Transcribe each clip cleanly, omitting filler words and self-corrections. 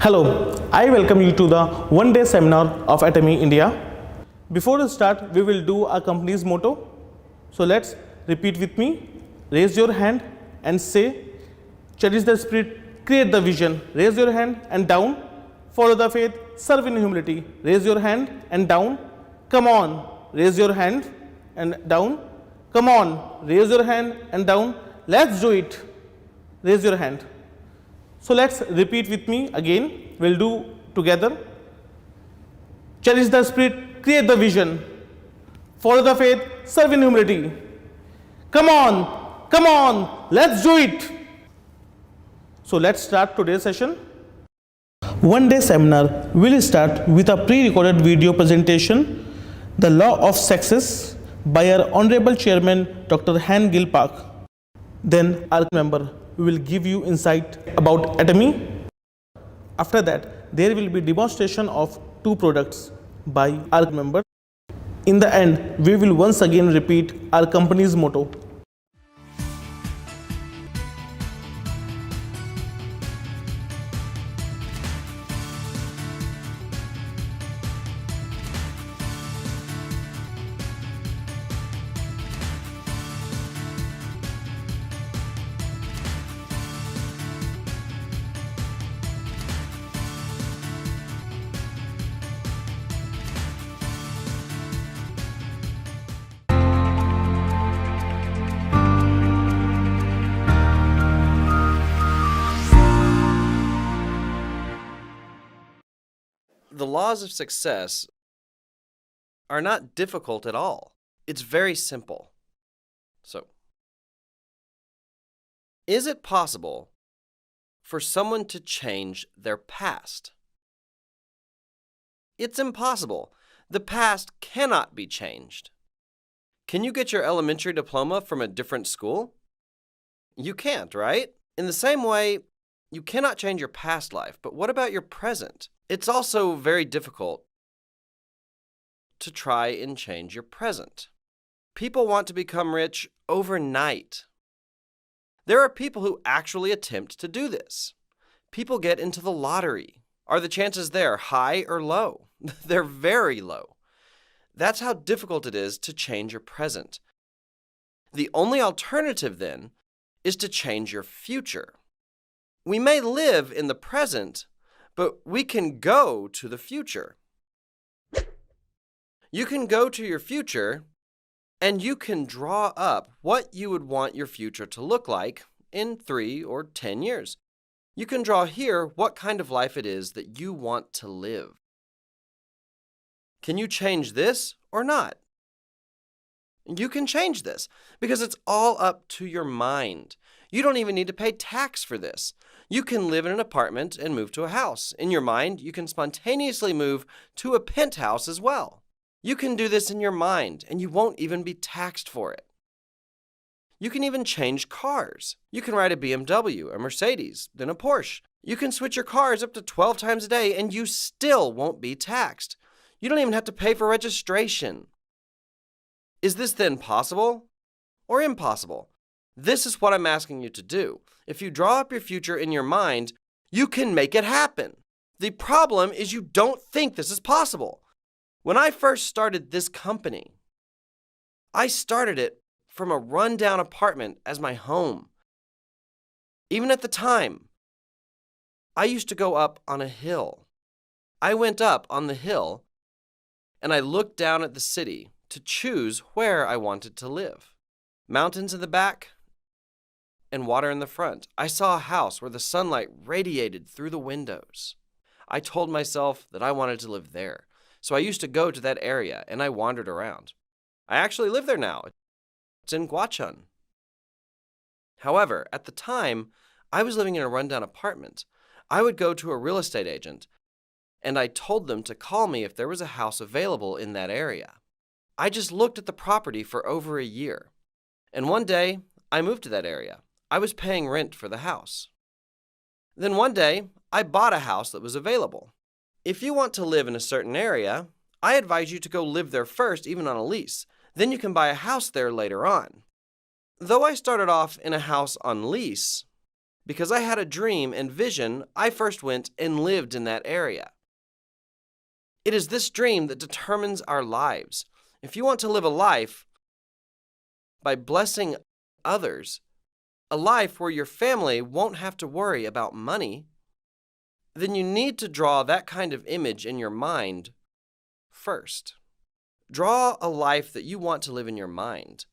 Hello, I welcome you to the one-day seminar of Atomy India. Before we start, we will do our company's motto. So let's repeat with me. Raise your hand and say, cherish the spirit, create the vision. Raise your hand and down. Follow the faith, serve in humility. Raise your hand and down. Come on, raise your hand and down. Come on, raise your hand and down. Let's do it. Raise your hand. So let's repeat with me again. We'll do together. Cherish the spirit, create the vision. Follow the faith, serve in humility. Come on, let's do it. So let's start today's session. One day seminar will start with a pre-recorded video presentation, The Law of Success, by our Honorable Chairman Dr. Han Gil Park. Then our member will give you insight about Atomy. After that, there will be demonstration of two products by our member. In the end, we will once again repeat our company's motto. The laws of success are not difficult at all. It's very simple. So, is it possible for someone to change their past? It's impossible. The past cannot be changed. Can you get your elementary diploma from a different school? You can't, right? In the same way, you cannot change your past life, but what about your present? It's also very difficult to try and change your present. People want to become rich overnight. There are people who actually attempt to do this. People get into the lottery. Are the chances there high or low? They're very low. That's how difficult it is to change your present. The only alternative, then, is to change your future. We may live in the present, but we can go to the future. You can go to your future, and you can draw up what you would want your future to look like in 3 or 10 years. You can draw here what kind of life it is that you want to live. Can you change this or not? You can change this because it's all up to your mind. You don't even need to pay tax for this. You can live in an apartment and move to a house. In your mind, you can spontaneously move to a penthouse as well. You can do this in your mind, and you won't even be taxed for it. You can even change cars. You can ride a BMW, a Mercedes, then a Porsche. You can switch your cars up to 12 times a day, and you still won't be taxed. You don't even have to pay for registration. Is this then possible or impossible? This is what I'm asking you to do. If you draw up your future in your mind, you can make it happen. The problem is you don't think this is possible. When I first started this company, I started it from a rundown apartment as my home. Even at the time, I used to go up on a hill. I went up on the hill and I looked down at the city to choose where I wanted to live. Mountains in the back and water in the front. I saw a house where the sunlight radiated through the windows. I told myself that I wanted to live there. So I used to go to that area and I wandered around. I actually live there now. It's in Guachun. However, at the time, I was living in a rundown apartment. I would go to a real estate agent and I told them to call me if there was a house available in that area. I just looked at the property for over a year. And one day, I moved to that area. I was paying rent for the house. Then one day, I bought a house that was available. If you want to live in a certain area, I advise you to go live there first, even on a lease. Then you can buy a house there later on. Though I started off in a house on lease, Because I had a dream and vision, I first went and lived in that area. It is this dream that determines our lives. If you want to live a life by blessing others, a life where your family won't have to worry about money, then you need to draw that kind of image in your mind first. Draw a life that you want to live in your mind.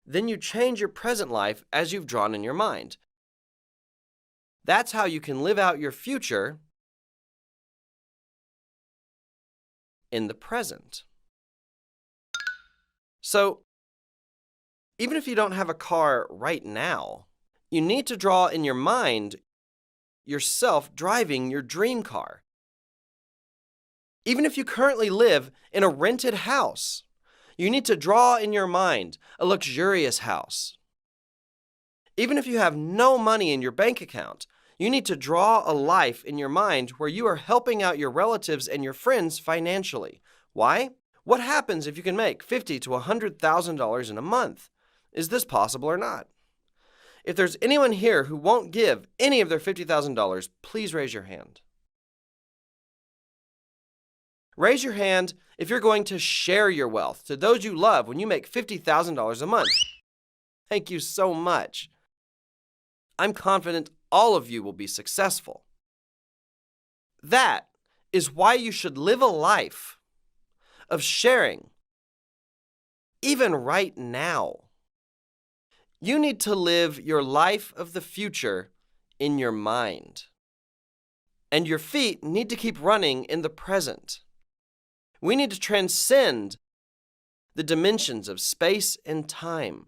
Then you change your present life as you've drawn in your mind. That's how you can live out your future in the present. So, even if you don't have a car right now, you need to draw in your mind yourself driving your dream car. Even if you currently live in a rented house, you need to draw in your mind a luxurious house. Even if you have no money in your bank account, you need to draw a life in your mind where you are helping out your relatives and your friends financially. Why? What happens if you can make $50,000 to $100,000 in a month? Is this possible or not? If there's anyone here who won't give any of their $50,000, please raise your hand. Raise your hand if you're going to share your wealth to those you love when you make $50,000 a month. Thank you so much. I'm confident all of you will be successful. That is why you should live a life of sharing, even right now. You need to live your life of the future in your mind. And your feet need to keep running in the present. We need to transcend the dimensions of space and time.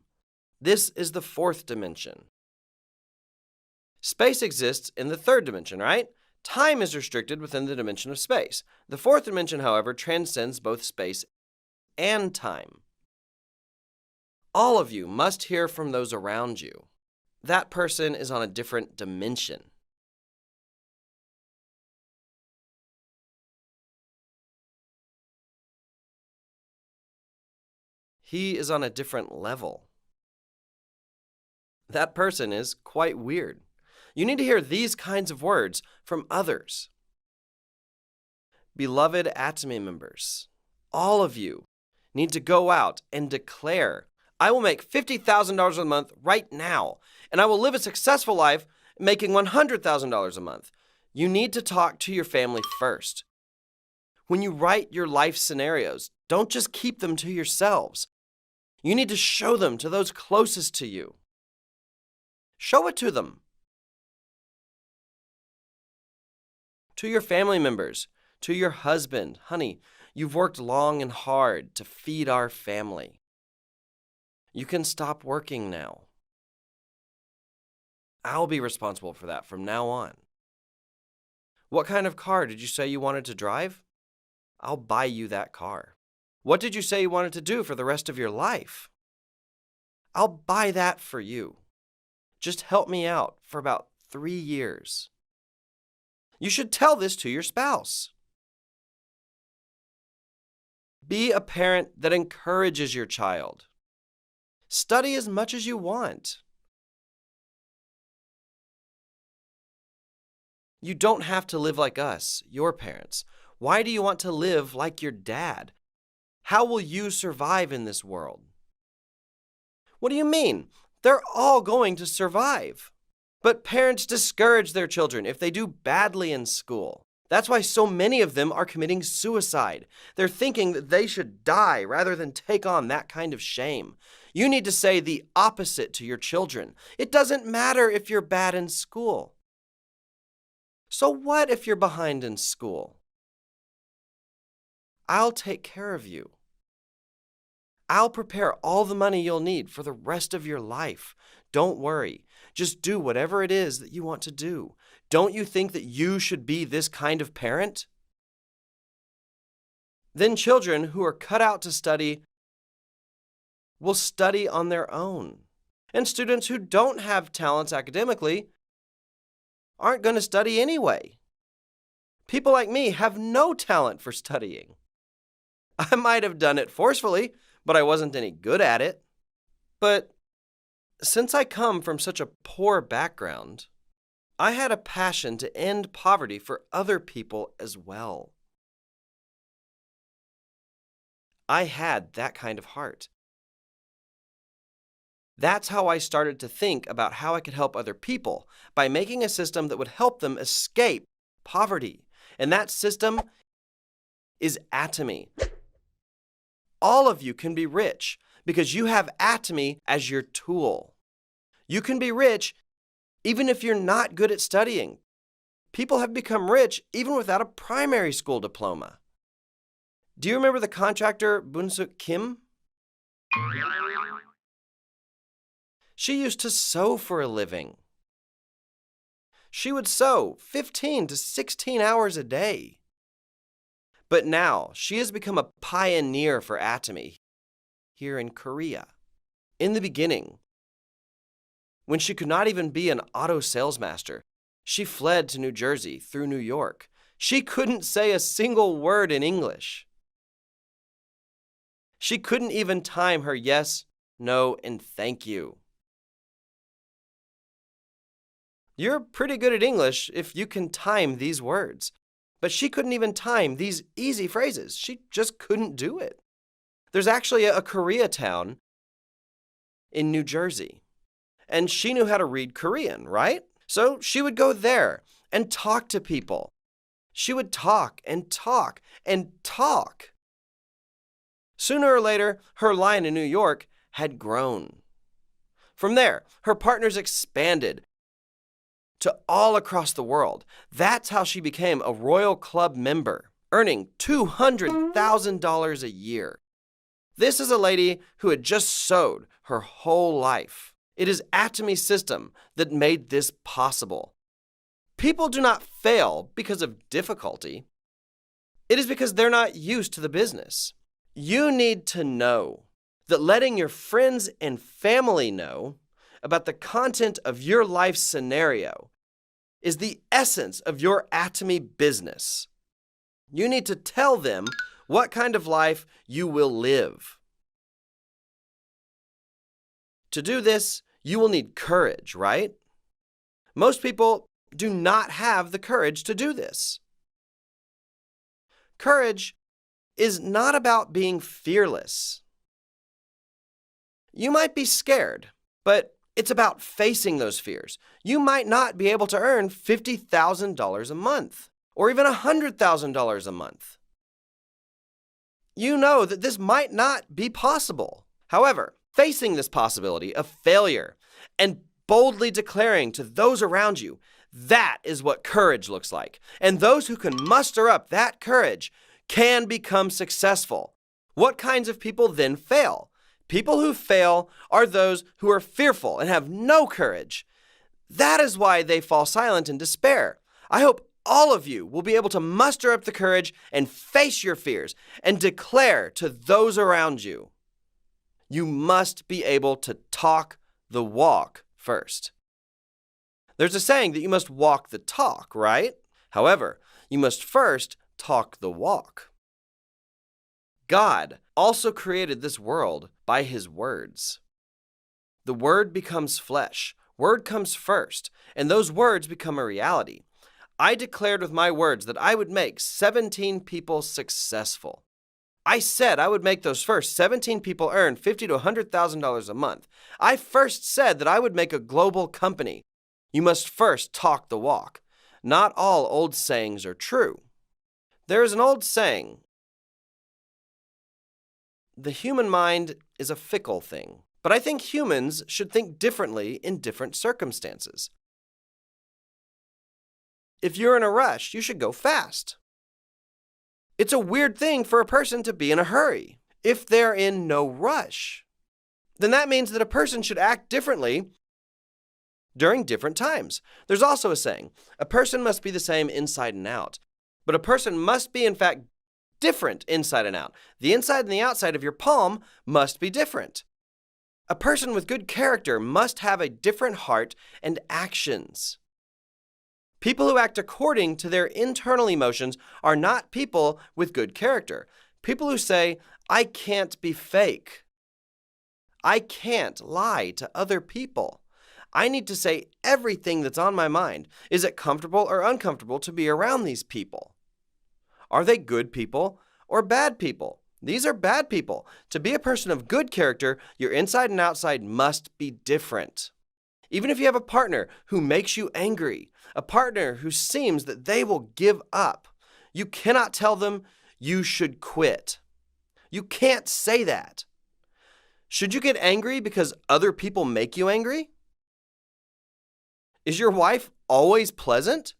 This is the fourth dimension. Space exists in the third dimension, right? Time is restricted within the dimension of space. The fourth dimension, however, transcends both space and time. All of you must hear from those around you. That person is on a different dimension. He is on a different level. That person is quite weird. You need to hear these kinds of words from others. Beloved Atomy members, all of you need to go out and declare, I will make $50,000 a month right now, and I will live a successful life making $100,000 a month. You need to talk to your family first. When you write your life scenarios, don't just keep them to yourselves. You need to show them to those closest to you. Show it to them. To your family members, to your husband. Honey, you've worked long and hard to feed our family. You can stop working now. I'll be responsible for that from now on. What kind of car did you say you wanted to drive? I'll buy you that car. What did you say you wanted to do for the rest of your life? I'll buy that for you. Just help me out for about 3 years. You should tell this to your spouse. Be a parent that encourages your child. Study as much as you want. You don't have to live like us, your parents. Why do you want to live like your dad? How will you survive in this world? What do you mean? They're all going to survive. But parents discourage their children if they do badly in school. That's why so many of them are committing suicide. They're thinking that they should die rather than take on that kind of shame. You need to say the opposite to your children. It doesn't matter if you're bad in school. So what if you're behind in school? I'll take care of you. I'll prepare all the money you'll need for the rest of your life. Don't worry. Just do whatever it is that you want to do. Don't you think that you should be this kind of parent? Then children who are cut out to study will study on their own. And students who don't have talents academically aren't going to study anyway. People like me have no talent for studying. I might have done it forcefully, but I wasn't any good at it. But since I come from such a poor background, I had a passion to end poverty for other people as well. I had that kind of heart. That's how I started to think about how I could help other people, by making a system that would help them escape poverty. And that system is Atomy. All of you can be rich because you have Atomy as your tool. You can be rich even if you're not good at studying. People have become rich even without a primary school diploma. Do you remember the contractor Bunsuk Kim? She used to sew for a living. She would sew 15 to 16 hours a day. But now she has become a pioneer for Atomy here in Korea. In the beginning, when she could not even be an auto salesmaster, she fled to New Jersey through New York. She couldn't say a single word in English. She couldn't even time her yes, no, and thank you. You're pretty good at English if you can time these words. But she couldn't even time these easy phrases. She just couldn't do it. There's actually a Koreatown in New Jersey. And she knew how to read Korean, right? So she would go there and talk to people. She would talk and talk and talk. Sooner or later, her line in New York had grown. From there, her partners expanded to all across the world. That's how she became a Royal Club member, earning $200,000 a year. This is a lady who had just sewed her whole life. It is Atomy's system that made this possible. People do not fail because of difficulty. It is because they're not used to the business. You need to know that letting your friends and family know about the content of your life scenario is the essence of your Atomy business. You need to tell them what kind of life you will live. To do this, you will need courage, right? Most people do not have the courage to do this. Courage is not about being fearless. You might be scared, but it's about facing those fears. You might not be able to earn $50,000 a month or even $100,000 a month. You know that this might not be possible. However, facing this possibility of failure and boldly declaring to those around you, that is what courage looks like. And those who can muster up that courage can become successful. What kinds of people then fail? People who fail are those who are fearful and have no courage. That is why they fall silent in despair. I hope all of you will be able to muster up the courage and face your fears and declare to those around you. You must be able to talk the walk first. There's a saying that you must walk the talk, right? However, you must first talk the walk. God also created this world by His words. The Word becomes flesh. Word comes first, and those words become a reality. I declared with my words that I would make 17 people successful. I said I would make those first 17 people earn $50,000 to $100,000 a month. I first said that I would make a global company. You must first talk the walk. Not all old sayings are true. There is an old saying, the human mind is a fickle thing, but I think humans should think differently in different circumstances. If you're in a rush, you should go fast. It's a weird thing for a person to be in a hurry if they're in no rush. Then that means that a person should act differently during different times. There's also a saying, a person must be the same inside and out, but a person must be, in fact, different inside and out. The inside and the outside of your palm must be different. A person with good character must have a different heart and actions. People who act according to their internal emotions are not people with good character. People who say, I can't be fake. I can't lie to other people. I need to say everything that's on my mind. Is it comfortable or uncomfortable to be around these people? Are they good people or bad people? These are bad people. To be a person of good character, your inside and outside must be different. Even if you have a partner who makes you angry, a partner who seems that they will give up, you cannot tell them you should quit. You can't say that. Should you get angry because other people make you angry? Is your wife always pleasant?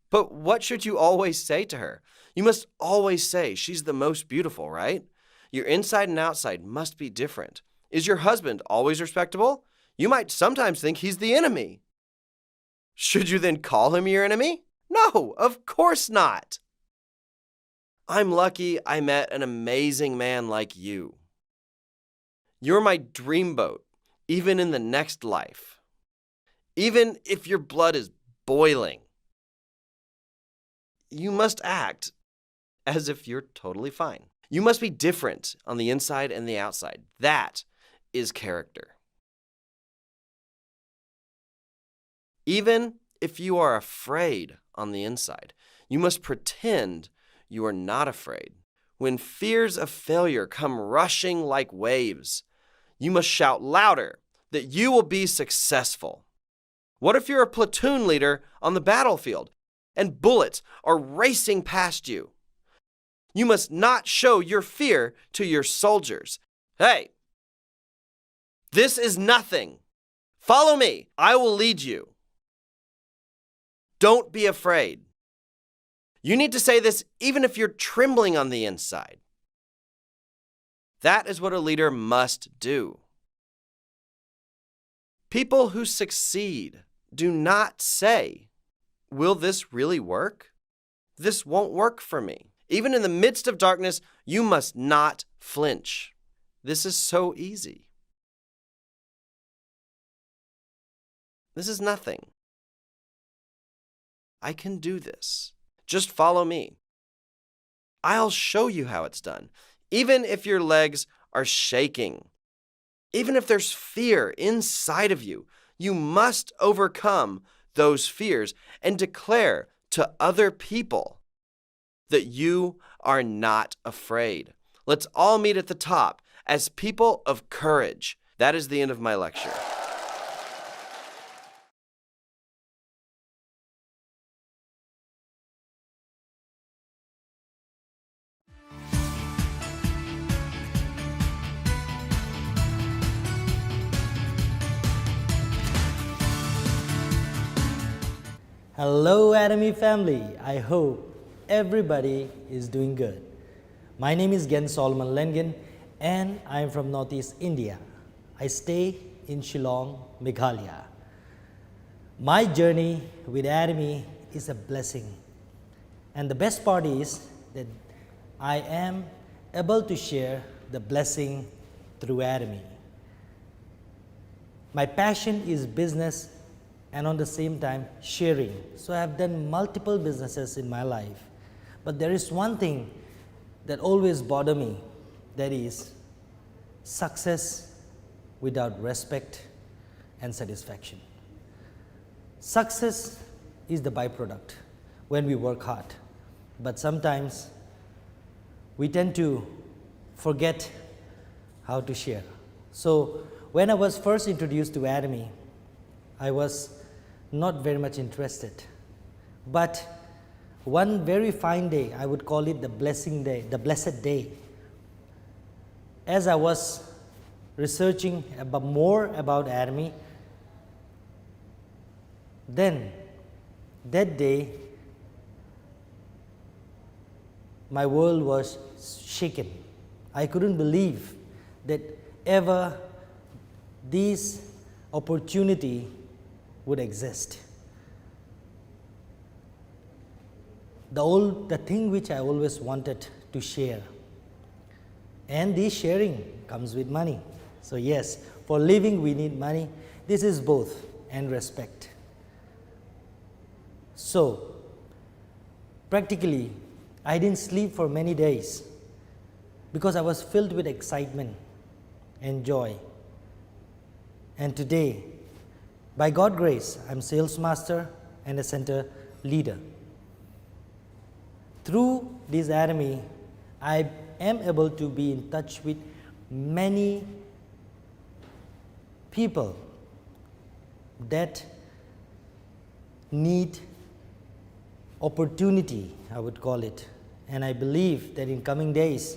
But what should you always say to her? You must always say she's the most beautiful, right? Your inside and outside must be different. Is your husband always respectable? You might sometimes think he's the enemy. Should you then call him your enemy? No, of course not. I'm lucky I met an amazing man like you. You're my dreamboat, even in the next life. Even if your blood is boiling, you must act as if you're totally fine. You must be different on the inside and the outside. That is character. Even if you are afraid on the inside, you must pretend you are not afraid. When fears of failure come rushing like waves, you must shout louder that you will be successful. What if you're a platoon leader on the battlefield and bullets are racing past you? You must not show your fear to your soldiers. Hey, this is nothing. Follow me. I will lead you. Don't be afraid. You need to say this even if you're trembling on the inside. That is what a leader must do. People who succeed do not say, "Will this really work? This won't work for me." Even in the midst of darkness, you must not flinch. This is so easy. This is nothing. I can do this. Just follow me. I'll show you how it's done. Even if your legs are shaking, even if there's fear inside of you, you must overcome those fears and declare to other people that you are not afraid. Let's all meet at the top as people of courage. That is the end of my lecture. Hello Atomy family, I hope everybody is doing good. My name is Gen Solomon Lengen and I am from Northeast India. I stay in Shillong, Meghalaya. My journey with Atomy is a blessing, and the best part is that I am able to share the blessing through Atomy. My passion is business and on the same time sharing. So I have done multiple businesses in my life. But there is one thing that always bothers me, that is success without respect and satisfaction. Success is the byproduct when we work hard. But sometimes we tend to forget how to share. So when I was first introduced to Atomy, I was not very much interested. But one very fine day, I would call it the blessing day, the blessed day, as I was researching more about Atomy, then that day my world was shaken. I couldn't believe that ever this opportunity would exist. The thing which I always wanted to share. And this sharing comes with money. So yes, for living we need money. This is both, and respect. So practically I didn't sleep for many days because I was filled with excitement and joy And today, by God's grace, I'm sales master and a center leader. Through this Atomy, I am able to be in touch with many people that need opportunity, I would call it. And I believe that in coming days,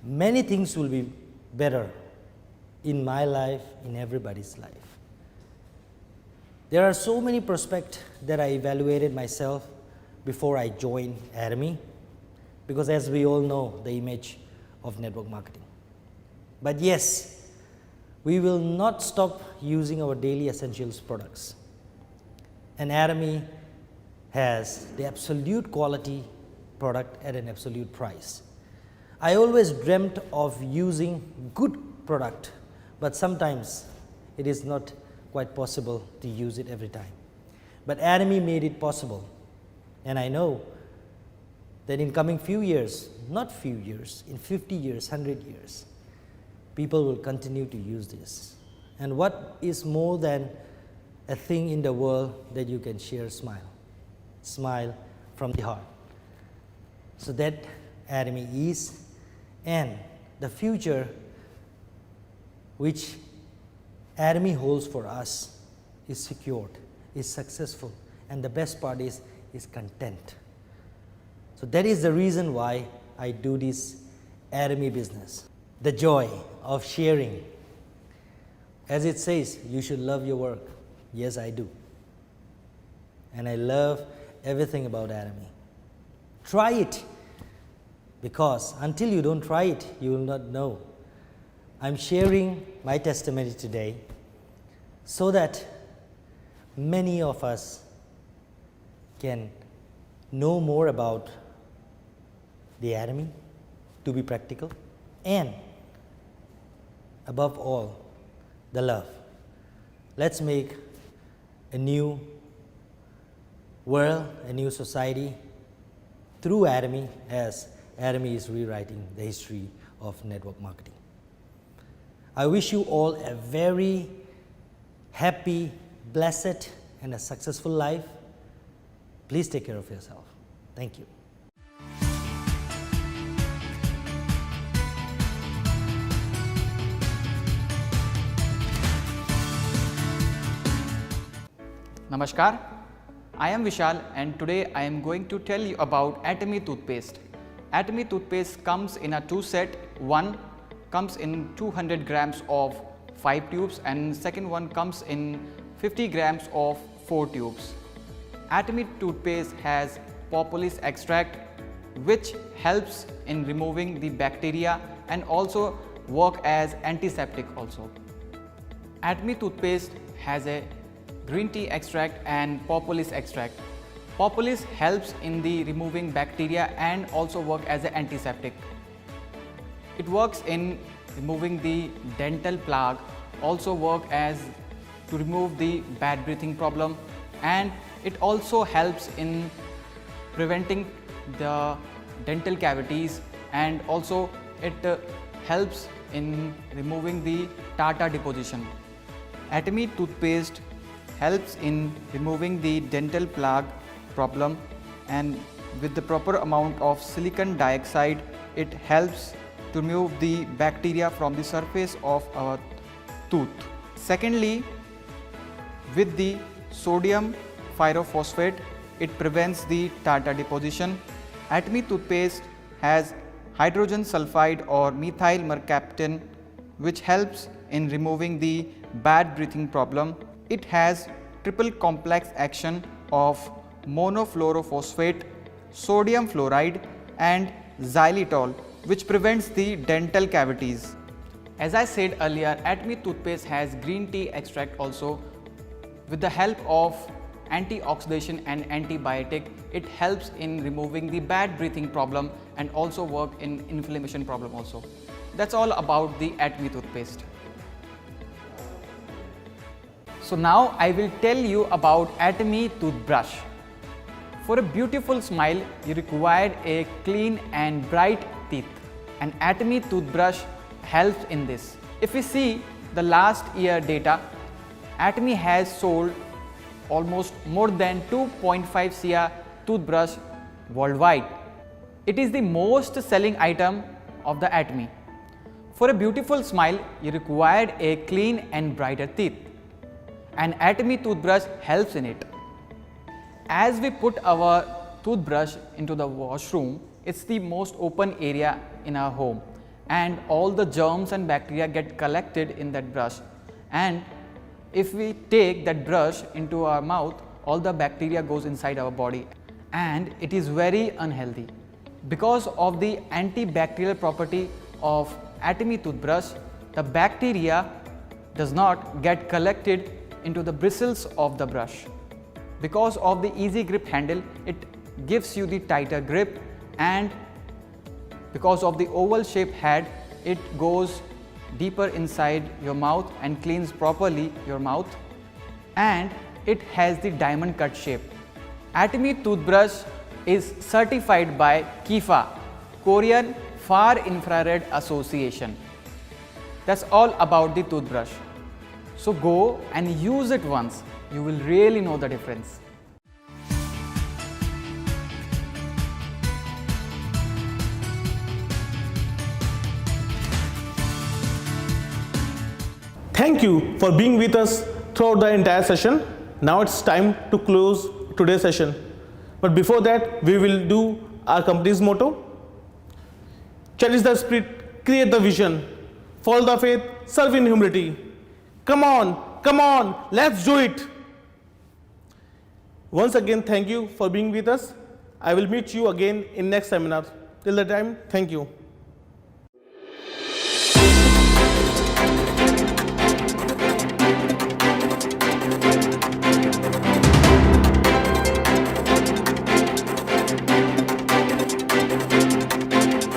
many things will be better in my life, in everybody's life. There are so many prospects that I evaluated myself before I joined Atomy, because as we all know, the image of network marketing. But yes, we will not stop using our daily essentials products. And Atomy has the absolute quality product at an absolute price. I always dreamt of using good product, but sometimes it is not quite possible to use it every time. But Atomy made it possible, and I know that in coming few years, not few years, in 50 years, 100 years, people will continue to use this. And what is more than a thing in the world that you can share smile? Smile from the heart. So that Atomy is, and the future which Atomy holds for us is secured, is successful, and the best part is content. So that is the reason why I do this Atomy business. The joy of sharing. As it says, you should love your work. Yes, I do. And I love everything about Atomy. Try it, because until you don't try it, you will not know. I'm sharing my testimony today so that many of us can know more about the Atomy, to be practical, and above all, the love. Let's make a new world, a new society through Atomy, as Atomy is rewriting the history of network marketing. I wish you all a very happy, blessed, and a successful life. Please take care of yourself. Thank you. Namaskar, I am Vishal, and today I am going to tell you about Atomy toothpaste. Atomy toothpaste comes in a two set. One comes in 200 grams of 5 tubes and second one comes in 50 grams of 4 tubes. Atomy toothpaste has propolis extract which helps in removing the bacteria and also work as antiseptic also. Atomy toothpaste has a green tea extract and propolis extract. Propolis helps in the removing bacteria and also work as an antiseptic. It works in removing the dental plaque, also work as to remove the bad breathing problem, and it also helps in preventing the dental cavities, and also it helps in removing the tartar deposition. Atomy toothpaste helps in removing the dental plaque problem, and with the proper amount of silicon dioxide it helps to remove the bacteria from the surface of our tooth. Secondly, with the sodium pyrophosphate it prevents the tartar deposition. Atomy toothpaste has hydrogen sulfide or methyl mercaptan which helps in removing the bad breathing problem. It has triple complex action of monofluorophosphate, sodium fluoride and xylitol which prevents the dental cavities. As I said earlier, Atomy toothpaste has green tea extract also. With the help of antioxidation and antibiotic, it helps in removing the bad breathing problem and also work in inflammation problem also. That's all about the Atomy toothpaste. So now I will tell you about Atomy toothbrush. For a beautiful smile, you require a clean and bright teeth. An Atomy toothbrush helps in this. If we see, the last year data, Atomy has sold almost more than 2.5 crore toothbrush worldwide. It is the most selling item of the Atomy. For a beautiful smile, you required a clean and brighter teeth. An Atomy toothbrush helps in it. As we put our toothbrush into the washroom, it's the most open area in our home, and all the germs and bacteria get collected in that brush. And if we take that brush into our mouth, all the bacteria goes inside our body, and it is very unhealthy. Because of the antibacterial property of Atomy toothbrush, the bacteria does not get collected into the bristles of the brush. Because of the easy grip handle, it gives you the tighter grip, and because of the oval shaped head, it goes deeper inside your mouth and cleans properly your mouth, and it has the diamond cut shape. Atomy toothbrush is certified by KIFA, Korean Far Infrared Association. That's all about the toothbrush. So go and use it once. You will really know the difference. Thank you for being with us throughout the entire session. Now it's time to close today's session. But before that, we will do our company's motto. Cherish the spirit, create the vision, follow the faith, serve in humility. Come on, let's do it. Once again, thank you for being with us. I will meet you again in next seminar. Till the time, thank you.